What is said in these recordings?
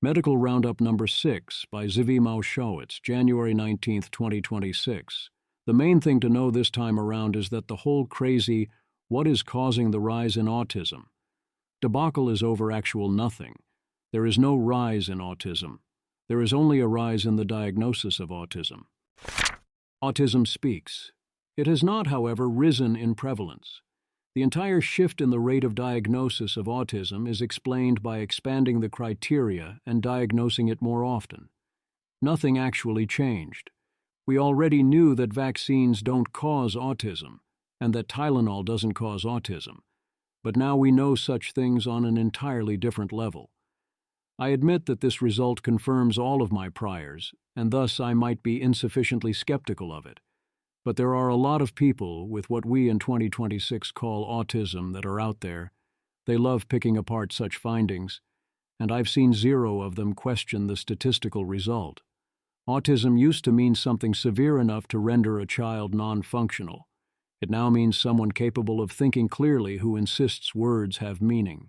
Medical Roundup number 6 by Zvi Maushowitz, January 19, 2026. The main thing to know this time around is that the whole crazy "what is causing the rise in autism" debacle is over actual nothing. There is no rise in autism. There is only a rise in the diagnosis of autism. Autism Speaks. It has not, however, risen in prevalence. The entire shift in the rate of diagnosis of autism is explained by expanding the criteria and diagnosing it more often. Nothing actually changed. We already knew that vaccines don't cause autism, and that Tylenol doesn't cause autism. But now we know such things on an entirely different level. I admit that this result confirms all of my priors, and thus I might be insufficiently skeptical of it. But there are a lot of people with what we in 2026 call autism that are out there. They love picking apart such findings, and I've seen zero of them question the statistical result. Autism used to mean something severe enough to render a child non-functional. It now means someone capable of thinking clearly who insists words have meaning.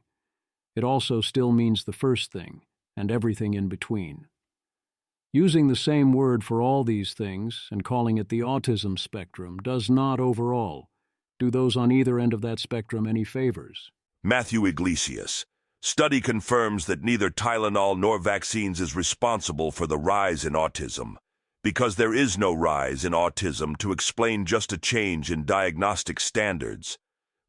It also still means the first thing, and everything in between. Using the same word for all these things and calling it the autism spectrum does not overall do those on either end of that spectrum any favors. Matthew Iglesias. Study confirms that neither Tylenol nor vaccines is responsible for the rise in autism, because there is no rise in autism to explain just a change in diagnostic standards.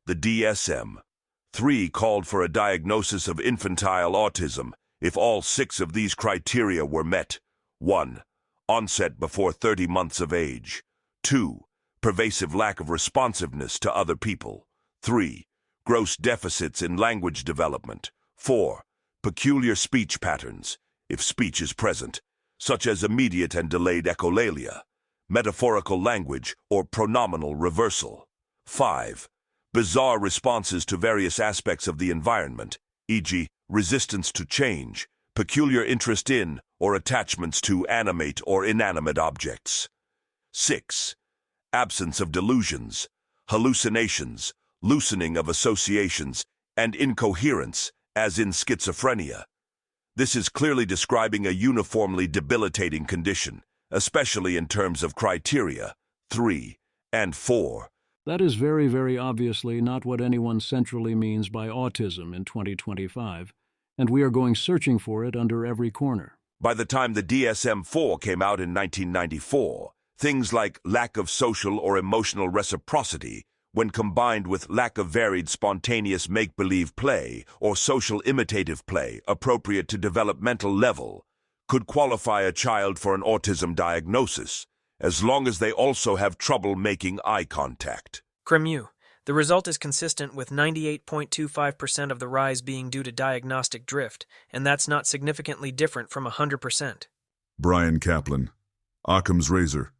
The DSM-3 called for a diagnosis of infantile autism if all 6 of these criteria were met. 1. Onset before 30 months of age. 2. Pervasive lack of responsiveness to other people. 3. Gross deficits in language development. 4. Peculiar speech patterns, if speech is present, such as immediate and delayed echolalia, metaphorical language, or pronominal reversal. 5. Bizarre responses to various aspects of the environment, e.g., resistance to change, peculiar interest in or attachments to animate or inanimate objects. 6. Absence of delusions, hallucinations, loosening of associations, and incoherence, as in schizophrenia. This is clearly describing a uniformly debilitating condition, especially in terms of criteria 3 and 4. That is very, very obviously not what anyone centrally means by autism in 2025, and we are going searching for it under every corner. By the time the DSM-4 came out in 1994, things like lack of social or emotional reciprocity, when combined with lack of varied spontaneous make-believe play or social imitative play appropriate to developmental level, could qualify a child for an autism diagnosis, as long as they also have trouble making eye contact. Cremu. The result is consistent with 98.25% of the rise being due to diagnostic drift, and that's not significantly different from 100%. Brian Kaplan. Occam's razor.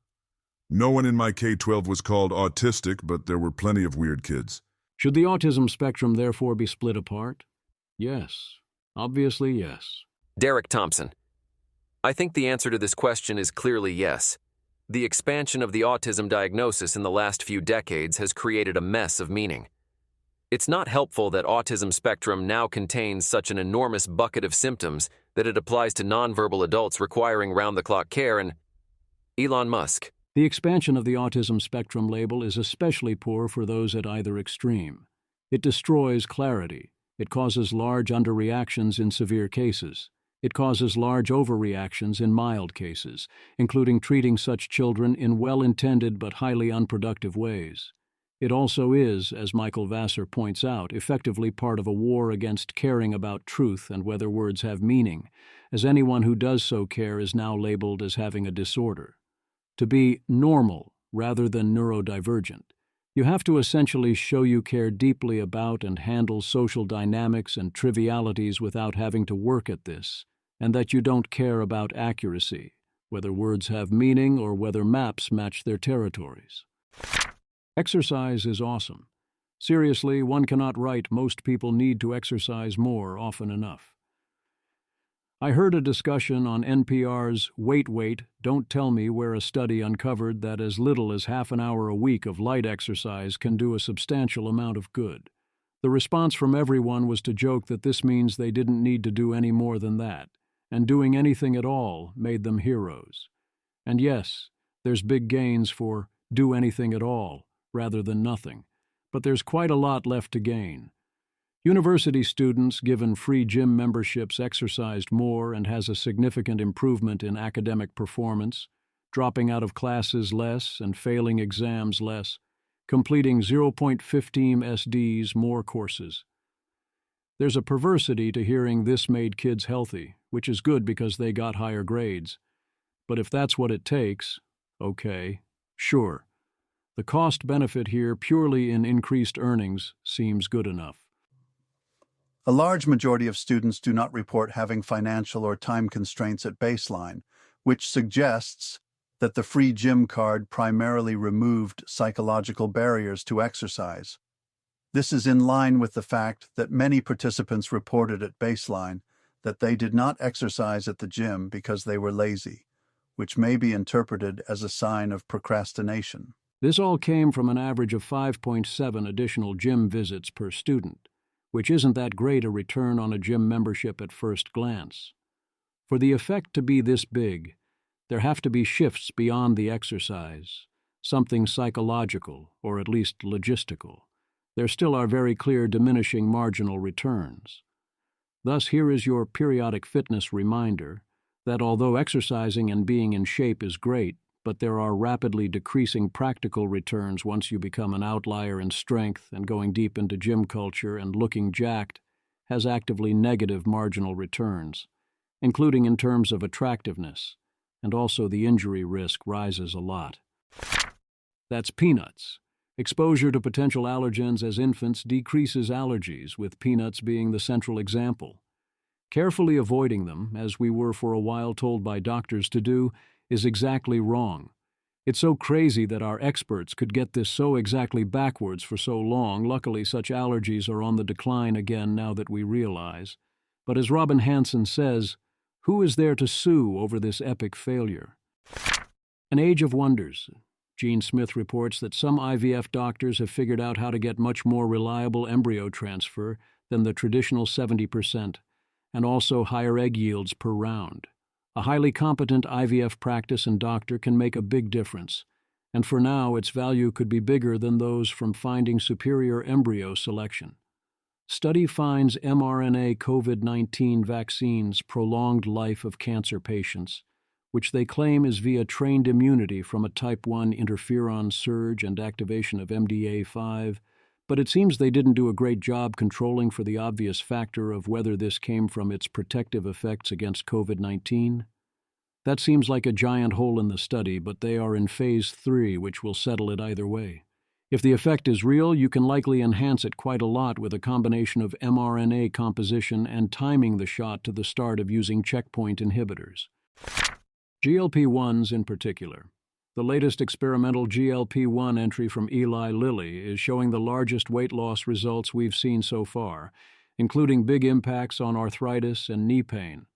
No one in my K-12 was called autistic, but there were plenty of weird kids. Should the autism spectrum therefore be split apart? Yes. Obviously, yes. Derek Thompson. I think the answer to this question is clearly yes. The expansion of the autism diagnosis in the last few decades has created a mess of meaning. It's not helpful that autism spectrum now contains such an enormous bucket of symptoms that it applies to nonverbal adults requiring round-the-clock care and Elon Musk. The expansion of the autism spectrum label is especially poor for those at either extreme. It destroys clarity. It causes large underreactions in severe cases. It causes large overreactions in mild cases, including treating such children in well-intended but highly unproductive ways. It also is, as Michael Vassar points out, effectively part of a war against caring about truth and whether words have meaning, as anyone who does so care is now labeled as having a disorder. To be normal rather than neurodivergent, you have to essentially show you care deeply about and handle social dynamics and trivialities without having to work at this, and that you don't care about accuracy, whether words have meaning or whether maps match their territories. Exercise is awesome. Seriously, one cannot write "most people need to exercise more" often enough. I heard a discussion on NPR's Wait, Don't Tell Me where a study uncovered that as little as half an hour a week of light exercise can do a substantial amount of good. The response from everyone was to joke that this means they didn't need to do any more than that, and doing anything at all made them heroes. And yes, there's big gains for do anything at all rather than nothing, but there's quite a lot left to gain. University students given free gym memberships exercised more and has a significant improvement in academic performance, dropping out of classes less and failing exams less, completing 0.15 SDs more courses. There's a perversity to hearing this made kids healthy, which is good because they got higher grades. But if that's what it takes, okay, sure. The cost-benefit here purely in increased earnings seems good enough. A large majority of students do not report having financial or time constraints at baseline, which suggests that the free gym card primarily removed psychological barriers to exercise. This is in line with the fact that many participants reported at baseline that they did not exercise at the gym because they were lazy, which may be interpreted as a sign of procrastination. This all came from an average of 5.7 additional gym visits per student, which isn't that great a return on a gym membership at first glance. For the effect to be this big, there have to be shifts beyond the exercise, something psychological or at least logistical. There still are very clear diminishing marginal returns. Thus, here is your periodic fitness reminder that although exercising and being in shape is great, but there are rapidly decreasing practical returns once you become an outlier in strength, and going deep into gym culture and looking jacked has actively negative marginal returns, including in terms of attractiveness, and also the injury risk rises a lot. That's peanuts. Exposure to potential allergens as infants decreases allergies, with peanuts being the central example. Carefully avoiding them, as we were for a while told by doctors to do, is exactly wrong. It's so crazy that our experts could get this so exactly backwards for so long. Luckily, such allergies are on the decline again now that we realize. But as Robin Hanson says, who is there to sue over this epic failure? An age of wonders. Gene Smith reports that some IVF doctors have figured out how to get much more reliable embryo transfer than the traditional 70%, and also higher egg yields per round. A highly competent IVF practice and doctor can make a big difference, and for now its value could be bigger than those from finding superior embryo selection. Study finds mRNA COVID-19 vaccines prolonged life of cancer patients, which they claim is via trained immunity from a type 1 interferon surge and activation of MDA5, but it seems they didn't do a great job controlling for the obvious factor of whether this came from its protective effects against COVID-19. That seems like a giant hole in the study, but they are in phase 3, which will settle it either way. If the effect is real, you can likely enhance it quite a lot with a combination of mRNA composition and timing the shot to the start of using checkpoint inhibitors. GLP-1s in particular. The latest experimental GLP-1 entry from Eli Lilly is showing the largest weight loss results we've seen so far, including big impacts on arthritis and knee pain.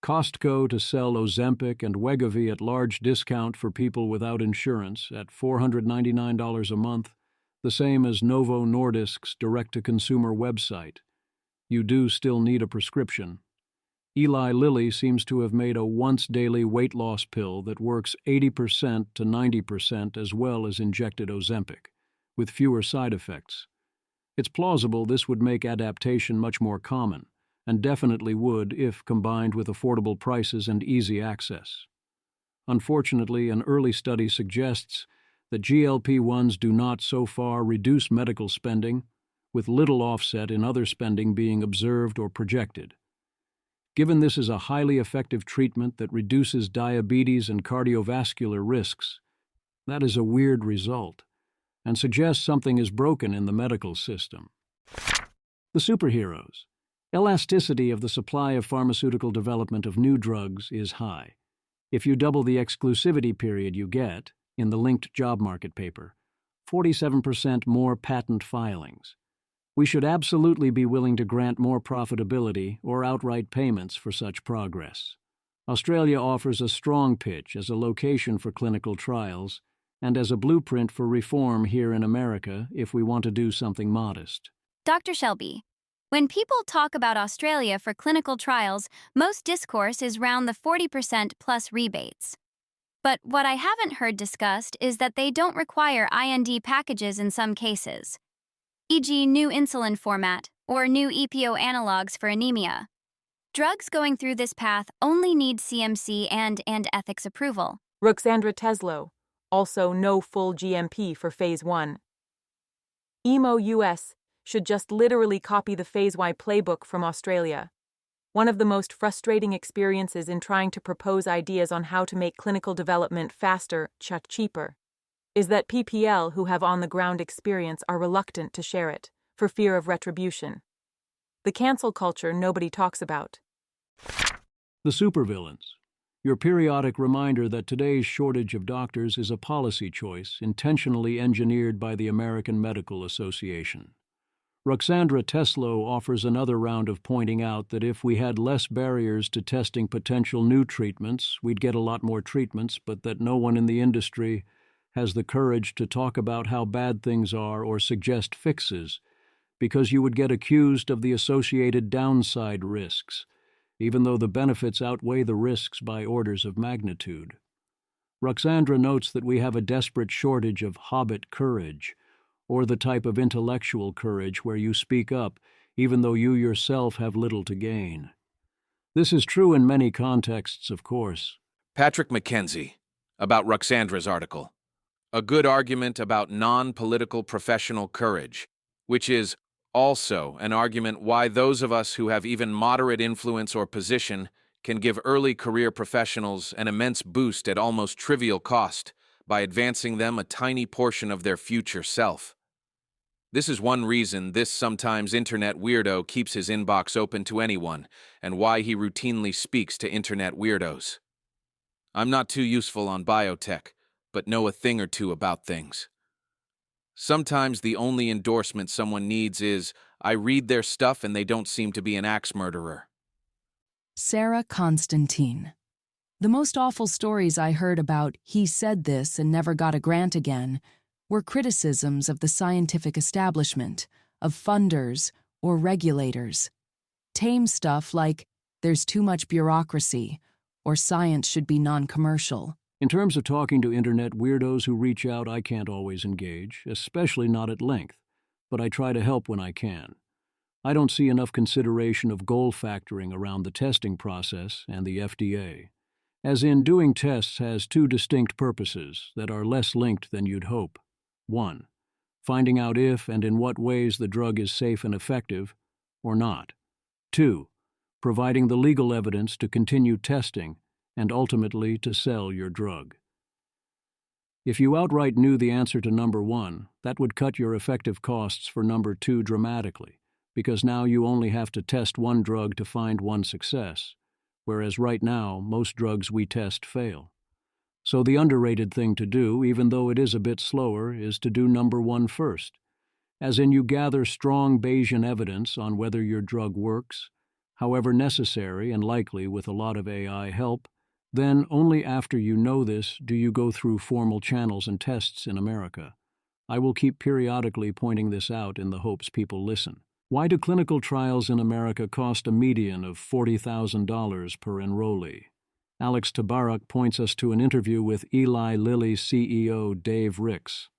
Costco to sell Ozempic and Wegovy at large discount for people without insurance at $499 a month, the same as Novo Nordisk's direct-to-consumer website. You do still need a prescription. Eli Lilly seems to have made a once-daily weight loss pill that works 80% to 90% as well as injected Ozempic, with fewer side effects. It's plausible this would make adaptation much more common, and definitely would if combined with affordable prices and easy access. Unfortunately, an early study suggests that GLP-1s do not so far reduce medical spending, with little offset in other spending being observed or projected. Given this is a highly effective treatment that reduces diabetes and cardiovascular risks, that is a weird result, and suggests something is broken in the medical system. The superheroes. Elasticity of the supply of pharmaceutical development of new drugs is high. If you double the exclusivity period you get, in the linked job market paper, 47% more patent filings. We should absolutely be willing to grant more profitability or outright payments for such progress. Australia offers a strong pitch as a location for clinical trials and as a blueprint for reform here in America if we want to do something modest. Dr. Shelby, When people talk about Australia for clinical trials, most discourse is round the 40% plus rebates. But what I haven't heard discussed is that they don't require IND packages in some cases, e.g. new insulin format or new EPO analogs for anemia. Drugs going through this path only need CMC and ethics approval. Ruxandra Teslo, also no full GMP for Phase 1. EMO US should just literally copy the Phase Y playbook from Australia. One of the most frustrating experiences in trying to propose ideas on how to make clinical development faster, cheaper, is that PPL who have on-the-ground experience are reluctant to share it, for fear of retribution. The cancel culture nobody talks about. The Supervillains. Your periodic reminder that today's shortage of doctors is a policy choice intentionally engineered by the American Medical Association. Ruxandra Teslo offers another round of pointing out that if we had less barriers to testing potential new treatments, we'd get a lot more treatments, but that no one in the industry has the courage to talk about how bad things are or suggest fixes, because you would get accused of the associated downside risks, even though the benefits outweigh the risks by orders of magnitude. Ruxandra notes that we have a desperate shortage of hobbit courage, or the type of intellectual courage where you speak up even though you yourself have little to gain. This is true in many contexts, of course. Patrick Mackenzie, about Ruxandra's article. A good argument about non-political professional courage, which is also an argument why those of us who have even moderate influence or position can give early career professionals an immense boost at almost trivial cost by advancing them a tiny portion of their future self. This is one reason this sometimes internet weirdo keeps his inbox open to anyone, and why he routinely speaks to internet weirdos. I'm not too useful on biotech, but know a thing or two about things. Sometimes the only endorsement someone needs is, I read their stuff and they don't seem to be an axe murderer. Sarah Constantine. The most awful stories I heard about he said this and never got a grant again were criticisms of the scientific establishment, of funders or regulators. Tame stuff like, there's too much bureaucracy, or science should be non-commercial. In terms of talking to internet weirdos who reach out, I can't always engage, especially not at length, but I try to help when I can. I don't see enough consideration of goal factoring around the testing process and the FDA. As in, doing tests has two distinct purposes that are less linked than you'd hope. 1. Finding out if and in what ways the drug is safe and effective, or not. 2. Providing the legal evidence to continue testing and ultimately to sell your drug. If you outright knew the answer to number 1, that would cut your effective costs for number 2 dramatically, because now you only have to test one drug to find one success, whereas right now most drugs we test fail. So the underrated thing to do, even though it is a bit slower, is to do number 1 first, as in you gather strong Bayesian evidence on whether your drug works, however necessary and likely with a lot of AI help. Then, only after you know this, do you go through formal channels and tests in America. I will keep periodically pointing this out in the hopes people listen. Why do clinical trials in America cost a median of $40,000 per enrollee? Alex Tabarrok points us to an interview with Eli Lilly's CEO Dave Ricks.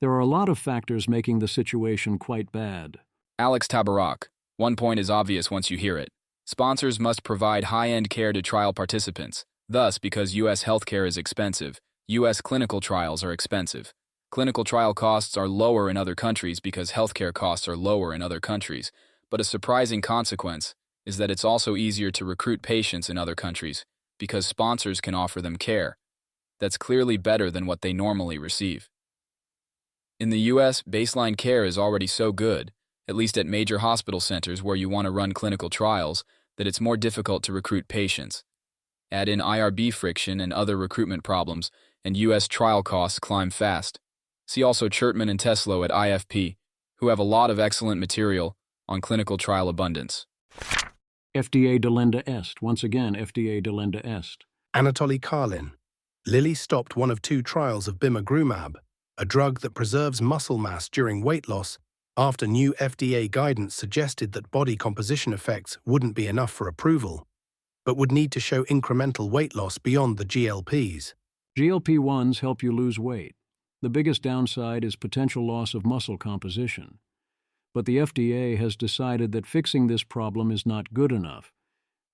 There are a lot of factors making the situation quite bad. Alex Tabarrok. One point is obvious once you hear it. Sponsors must provide high-end care to trial participants. Thus, because U.S. healthcare is expensive, U.S. clinical trials are expensive. Clinical trial costs are lower in other countries because healthcare costs are lower in other countries. But a surprising consequence is that it's also easier to recruit patients in other countries because sponsors can offer them care. That's clearly better than what they normally receive. In the U.S., baseline care is already so good, at least at major hospital centers where you want to run clinical trials, that it's more difficult to recruit patients. Add in IRB friction and other recruitment problems, and U.S. trial costs climb fast. See also Chertman and Teslo at IFP, who have a lot of excellent material on clinical trial abundance. FDA Delenda Est. Once again, FDA Delenda Est. Anatoly Karlin. Lilly stopped one of 2 trials of bimagrumab, a drug that preserves muscle mass during weight loss, after new FDA guidance suggested that body composition effects wouldn't be enough for approval, but would need to show incremental weight loss beyond the GLPs. GLP-1s help you lose weight. The biggest downside is potential loss of muscle composition. But the FDA has decided that fixing this problem is not good enough,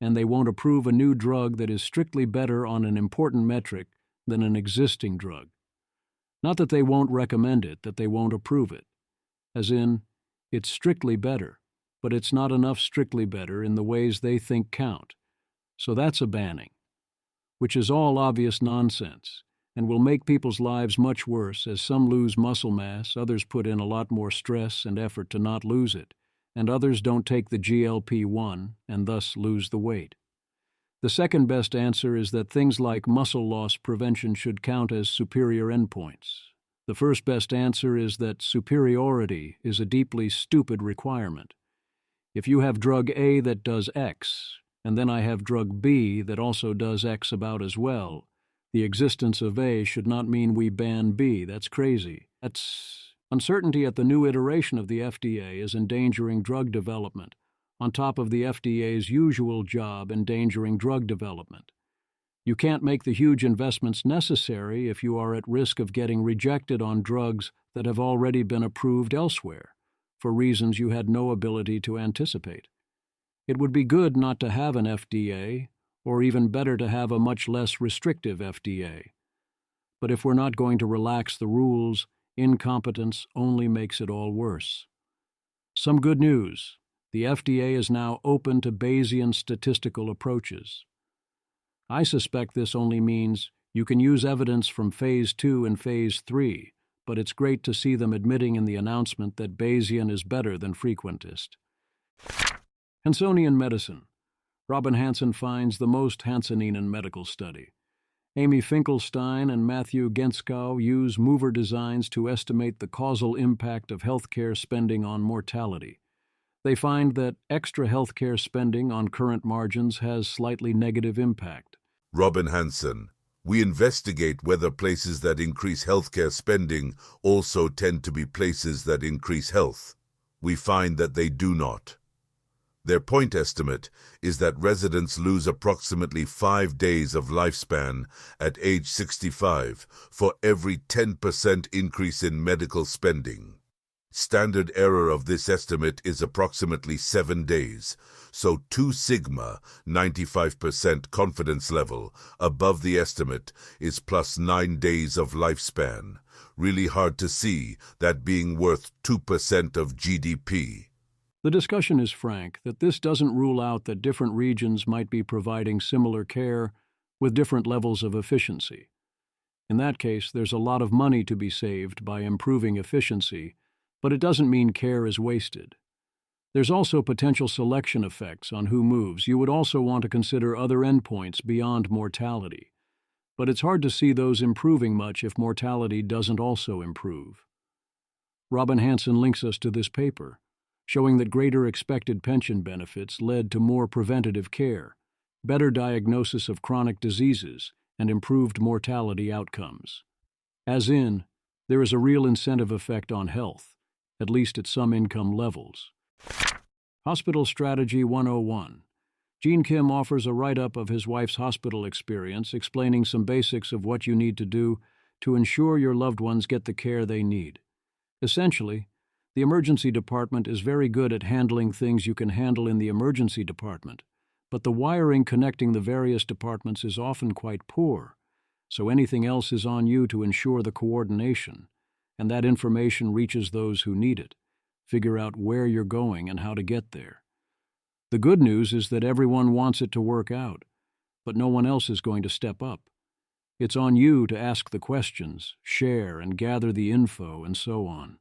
and they won't approve a new drug that is strictly better on an important metric than an existing drug. Not that they won't recommend it, that they won't approve it. As in, it's strictly better, but it's not enough strictly better in the ways they think count. So that's a banning, which is all obvious nonsense, and will make people's lives much worse as some lose muscle mass, others put in a lot more stress and effort to not lose it, and others don't take the GLP-1 and thus lose the weight. The second best answer is that things like muscle loss prevention should count as superior endpoints. The first best answer is that superiority is a deeply stupid requirement. If you have drug A that does X, and then I have drug B that also does X about as well, the existence of A should not mean we ban B. That's crazy. Uncertainty at the new iteration of the FDA is endangering drug development, on top of the FDA's usual job endangering drug development. You can't make the huge investments necessary if you are at risk of getting rejected on drugs that have already been approved elsewhere, for reasons you had no ability to anticipate. It would be good not to have an FDA, or even better to have a much less restrictive FDA. But if we're not going to relax the rules, incompetence only makes it all worse. Some good news. The FDA is now open to Bayesian statistical approaches. I suspect this only means you can use evidence from Phase 2 and Phase 3, but it's great to see them admitting in the announcement that Bayesian is better than frequentist. Hansonian Medicine. Robin Hansen finds the most Hansonian medical study. Amy Finkelstein and Matthew Genskow use mover designs to estimate the causal impact of healthcare spending on mortality. They find that extra healthcare spending on current margins has slightly negative impact. Robin Hansen, we investigate whether places that increase healthcare spending also tend to be places that increase health. We find that they do not. Their point estimate is that residents lose approximately 5 days of lifespan at age 65 for every 10% increase in medical spending. Standard error of this estimate is approximately 7 days, so 2 sigma, 95% confidence level, above the estimate is plus 9 days of lifespan. Really hard to see that being worth 2% of GDP. The discussion is frank that this doesn't rule out that different regions might be providing similar care with different levels of efficiency. In that case, there's a lot of money to be saved by improving efficiency, but it doesn't mean care is wasted. There's also potential selection effects on who moves. You would also want to consider other endpoints beyond mortality, but it's hard to see those improving much if mortality doesn't also improve. Robin Hansen links us to this paper, showing that greater expected pension benefits led to more preventative care, better diagnosis of chronic diseases, and improved mortality outcomes. As in, there is a real incentive effect on health, at least at some income levels. Hospital Strategy 101. Gene Kim offers a write-up of his wife's hospital experience, explaining some basics of what you need to do to ensure your loved ones get the care they need. Essentially, the emergency department is very good at handling things you can handle in the emergency department, but the wiring connecting the various departments is often quite poor, so anything else is on you to ensure the coordination, and that information reaches those who need it. Figure out where you're going and how to get there. The good news is that everyone wants it to work out, but no one else is going to step up. It's on you to ask the questions, share, and gather the info, and so on.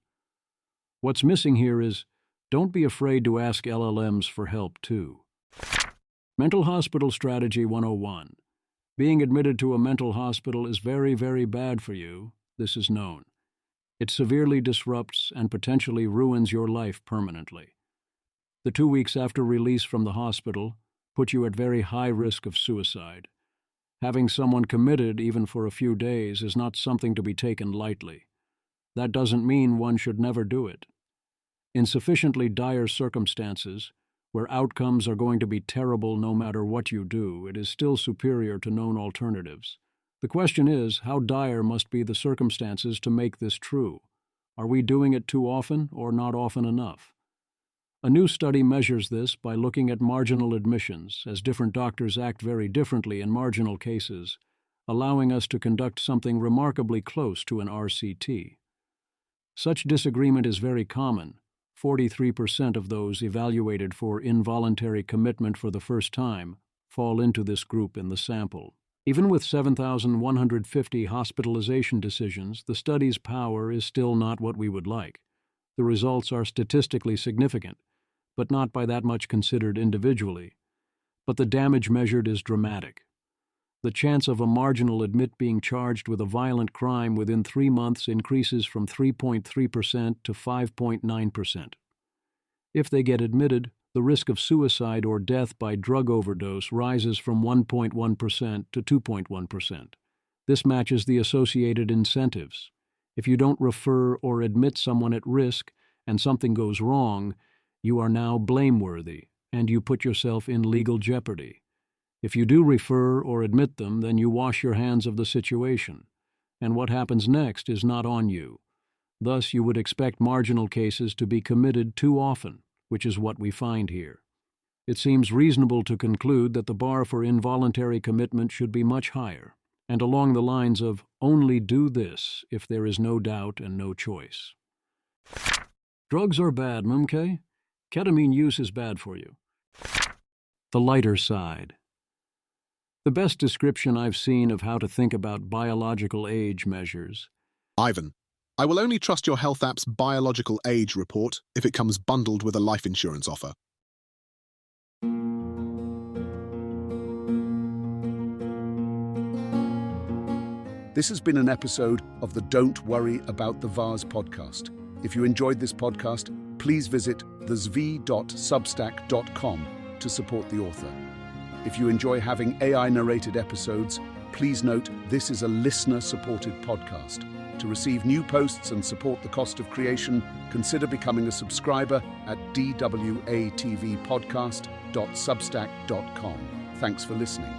What's missing here is, don't be afraid to ask LLMs for help too. Mental Hospital Strategy 101. Being admitted to a mental hospital is very, very bad for you. This is known. It severely disrupts and potentially ruins your life permanently. The 2 weeks after release from the hospital put you at very high risk of suicide. Having someone committed even for a few days is not something to be taken lightly. That doesn't mean one should never do it. In sufficiently dire circumstances, where outcomes are going to be terrible no matter what you do, it is still superior to known alternatives. The question is, how dire must be the circumstances to make this true? Are we doing it too often or not often enough? A new study measures this by looking at marginal admissions, as different doctors act very differently in marginal cases, allowing us to conduct something remarkably close to an RCT. Such disagreement is very common. 43% of those evaluated for involuntary commitment for the first time fall into this group in the sample. Even with 7,150 hospitalization decisions, the study's power is still not what we would like. The results are statistically significant, but not by that much considered individually. But the damage measured is dramatic. The chance of a marginal admit being charged with a violent crime within 3 months increases from 3.3% to 5.9%. If they get admitted, the risk of suicide or death by drug overdose rises from 1.1% to 2.1%. This matches the associated incentives. If you don't refer or admit someone at risk and something goes wrong, you are now blameworthy, and you put yourself in legal jeopardy. If you do refer or admit them, then you wash your hands of the situation, and what happens next is not on you. Thus, you would expect marginal cases to be committed too often, which is what we find here. It seems reasonable to conclude that the bar for involuntary commitment should be much higher, and along the lines of only do this if there is no doubt and no choice. Drugs are bad, Mmmkay. Ketamine use is bad for you. The lighter side. The best description I've seen of how to think about biological age measures. Ivan, I will only trust your health app's biological age report if it comes bundled with a life insurance offer. This has been an episode of the Don't Worry About the Vase podcast. If you enjoyed this podcast, please visit thezv.substack.com to support the author. If you enjoy having AI-narrated episodes, please note this is a listener-supported podcast. To receive new posts and support the cost of creation, consider becoming a subscriber at dwatvpodcast.substack.com. Thanks for listening.